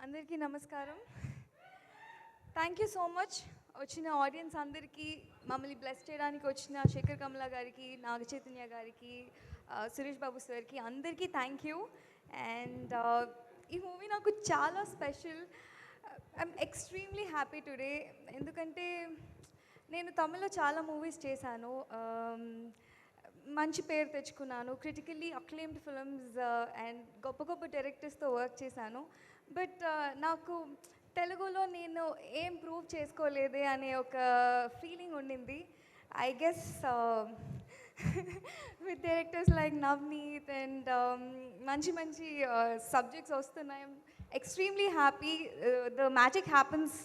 అందరికీ నమస్కారం. Thank you so much వచ్చిన ఆడియన్స్ అందరికీ, మమ్మల్ని బ్లెస్ చేయడానికి వచ్చిన శేఖర్ కమలా గారికి, నాగ చైతన్య గారికి, సురేష్ బాబు సార్కి అందరికీ థ్యాంక్ యూ. అండ్ ఈ మూవీ నాకు చాలా special. I'm extremely happy today. ఎందుకంటే నేను తమిళ్లో చాలా మూవీస్ చేశాను, మంచి పేరు తెచ్చుకున్నాను, క్రిటికల్లీ అక్లెయిమ్డ్ ఫిల్మ్స్ అండ్ గొప్ప గొప్ప డైరెక్టర్స్తో వర్క్ చేశాను. బట్ నాకు తెలుగులో నేను ఏం ప్రూవ్ చేసుకోలేదే అనే ఒక ఫీలింగ్ ఉండింది. I guess with directors like Navneet and మంచి మంచి సబ్జెక్ట్స్ వస్తున్నాయి. Extremely happy. The magic happens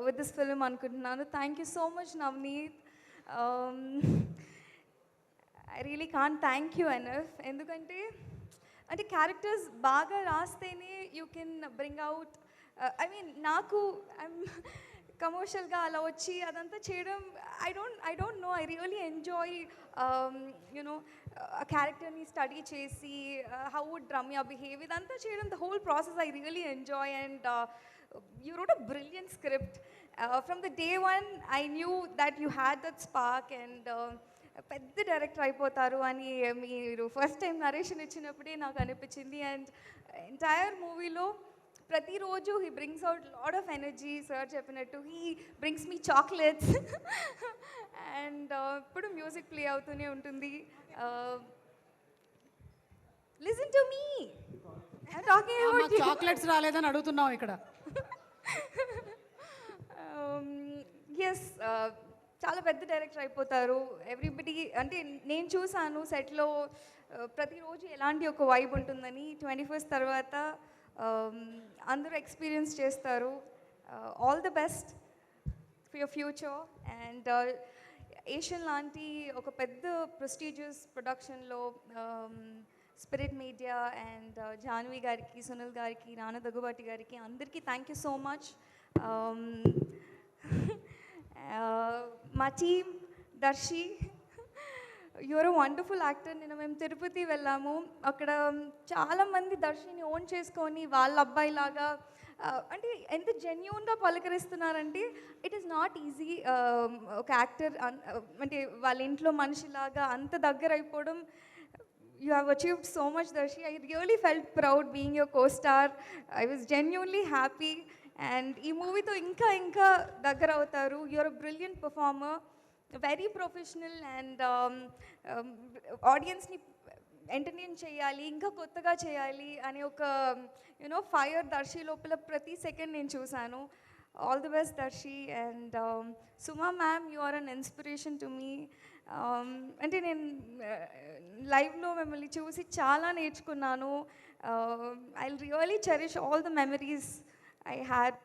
with this film అనుకుంటున్నాను. Thank you so much Navneet. I really can't thank you enough. ఎందుకంటే క్యారెక్టర్స్ బాగా రాస్తేనే you can bring out. I mean నాకు కమర్షియల్గా అలా వచ్చి అదంతా చేయడం I don't know. I really enjoy you know ఆ క్యారెక్టర్ని స్టడీ చేసి హౌ వుడ్ రమ్య బిహేవ్, ఇదంతా చేయడం, the whole process I really enjoy. And you wrote a brilliant script. From the day one I knew that you had that spark and పెద్ద director అయిపోతారు అని మీరు first time narration ఇచ్చినప్పుడే నాకు అనిపించింది. And entire మూవీలో ప్రతిరోజు he brings out lot of energy. Sir చెప్పినట్టు he brings me chocolates and ఇప్పుడు మ్యూజిక్ ప్లే అవుతూనే ఉంటుంది. Listen to me, I'm talking about chocolates రాలేదని అడుగుతున్నాం ఇక్కడ. ఎస్, చాలా పెద్ద డైరెక్టర్ అయిపోతారు. ఎవ్రీబడి అంటే నేను చూసాను సెట్లో ప్రతిరోజు ఎలాంటి ఒక వైబ్ ఉంటుందని. 21st తర్వాత అందరూ ఎక్స్పీరియన్స్ చేస్తారు. All the best for your future. And Asian లాంటి ఒక పెద్ద ప్రెస్టీజియస్ ప్రొడక్షన్లో స్పిరిట్ మీడియా అండ్ జాన్వి గారికి, సునీల్ గారికి, రానా దగ్గుబాటి గారికి అందరికీ థ్యాంక్ యూ సో మచ్. మా team, Darshi, you're a wonderful actor. నిన్న మేము తిరుపతి వెళ్ళాము. అక్కడ చాలామంది దర్శిని ఓన్ చేసుకొని వాళ్ళ అబ్బాయిలాగా అంటే ఎంత జెన్యూన్గా పలకరిస్తున్నారంటే ఇట్ ఈస్ నాట్ ఈజీ. ఒక యాక్టర్ అంటే వాళ్ళ ఇంట్లో మనిషిలాగా అంత దగ్గర అయిపోవడం. You have achieved so much, Darshi. I really felt proud being your co-star. I was genuinely happy. And ee movie to inka daggara avutaru. You are a brilliant performer, very professional, and audience ni entertain cheyali, inka kottaga cheyali ane oka fire Darshi lopala prati second nenu chusanu. All the best, Darshi. And Suma ma'am, you are an inspiration to me. అంటే నేను లైవ్లో మిమ్మల్ని చూసి చాలా నేర్చుకున్నాను. I really cherish all the memories I had.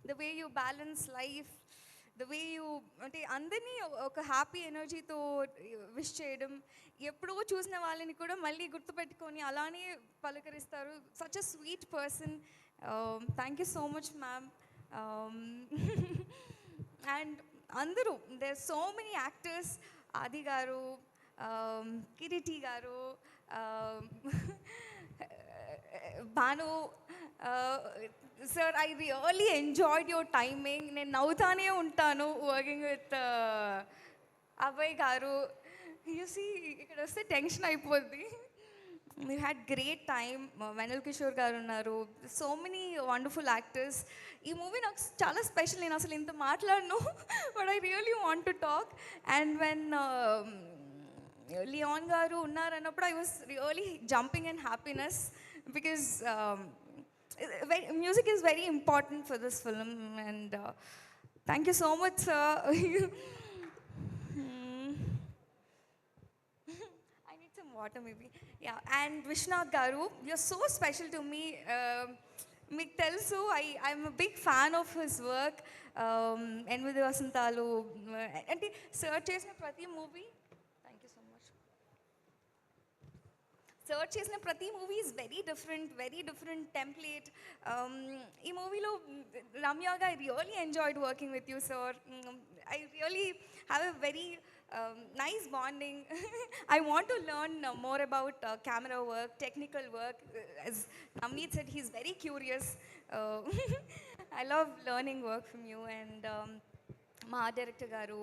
The way you balance life, the way you అంటే అందరినీ ఒక హ్యాపీ ఎనర్జీతో విష్ చేయడం, ఎప్పుడో చూసిన వాళ్ళని కూడా మళ్ళీ గుర్తుపెట్టుకొని అలానే పలకరిస్తారు. Such a sweet person. Thank you so much ma'am. And అందరూ, there so many actors, Aadi garu, Kireeti garu, Bhanu sir, I really enjoyed your timing. నేను నవ్వుతానే ఉంటాను వర్కింగ్ విత్ అభయ్ గారు. యూసీ ఇక్కడ వస్తే టెన్షన్ అయిపోద్ది. We had great time. Vennela Kishore garu ఉన్నారు. So many wonderful actors. ఈ మూవీ నాకు చాలా స్పెషల్. నేను అసలు ఇంత మాట్లాడను, but I really want to talk. And when లియాన్ గారు ఉన్నారన్నప్పుడు I was really jumping in happiness because music is very important for this film. And thank you so much, sir. I need some water maybe. Yeah. And Vishnath garu, you're so special to me. Meek telusu, I'm a big fan of his work. Envidi Vasantalu ante sir chesina prati movie. Thank you so much. Search చేసిన ప్రతి movie is very different template. ఈ మూవీలో రమ్యగా I really enjoyed working with you sir. I really have a very nice bonding. I want to learn more about camera work, technical work. As Navneet said, he's very curious. Uh, I love learning work from you and మా director గారు,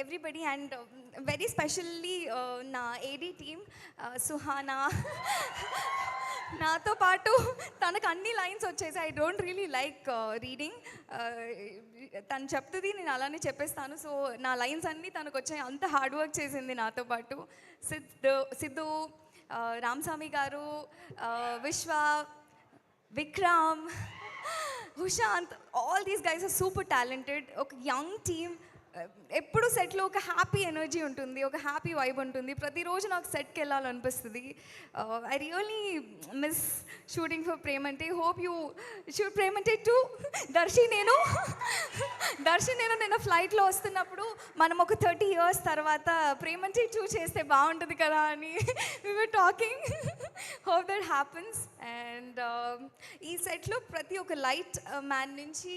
everybody, and very specially నా ఏడీ team Suhana. నాతో పాటు తనకు అన్ని lines వచ్చేసి, I don't really like reading. తను చెప్తుంది, నేను అలానే చెప్పేస్తాను. సో నా లైన్స్ అన్నీ తనకు వచ్చాయి. అంత హార్డ్ వర్క్ చేసింది నాతో పాటు. Siddhu, Ramaswamy garu, Vishwa, Vikram, Hushanth, all these guys are super talented. ఒక యంగ్ టీమ్. ఎప్పుడు సెట్లో ఒక హ్యాపీ ఎనర్జీ ఉంటుంది, ఒక హ్యాపీ వైబ్ ఉంటుంది. ప్రతిరోజు నాకు సెట్కి వెళ్ళాలనిపిస్తుంది. I really miss shooting for Premante. Hope you shoot Premante too. Darshi నేను ఫ్లైట్లో వస్తున్నప్పుడు మనం ఒక 30 years తర్వాత ప్రేమంటే 2 చేస్తే బాగుంటుంది కదా అని we were talking. Hope that happens. And ఈ సెట్లో ప్రతి ఒక్క లైట్ మ్యాన్ నుంచి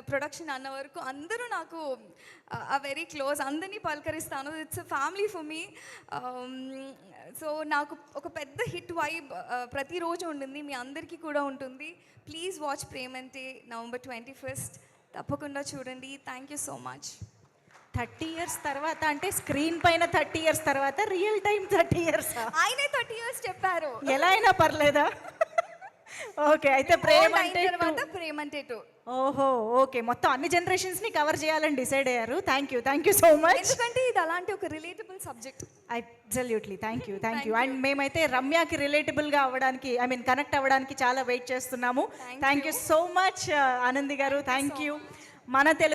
ప్రొడక్షన్ అన్న వరకు అందరూ నాకు వెరీ క్లోజ్. అందరినీ పలకరిస్తాను. It's a family for me. So నాకు ఒక పెద్ద హిట్ వైబ్ ప్రతిరోజు ఉంటుంది. మీ అందరికీ కూడా ఉంటుంది. Please watch Premante November 21st. తప్పకుండా చూడండి. Thank you so much. 30 years తర్వాత అంటే స్క్రీన్ పైన 30 years తర్వాత, రియల్ టైం 30 years. ఆయనే 30 years చెప్పారు. ఎలా అయినా పర్లేదా? ఓకే, అయితే ప్రేమంటే తర్వాత ప్రేమంటే 2. ఓహో, ఓకే, మొత్తం అన్ని జనరేషన్స్ని కవర్ చేయాలని డిసైడ్ అయ్యారు. Thank you so much. ఎందుకంటే ఇది అలాంటి ఒక relatable subject. Absolutely, thank you. And మేమైతే రమ్యకి రిలేటబుల్గా అవ్వడానికి, ఐ మీన్ కనెక్ట్ అవ్వడానికి చాలా వెయిట్ చేస్తున్నాము. Thank you so much Anandi garu. Thank you. మన తెలుగు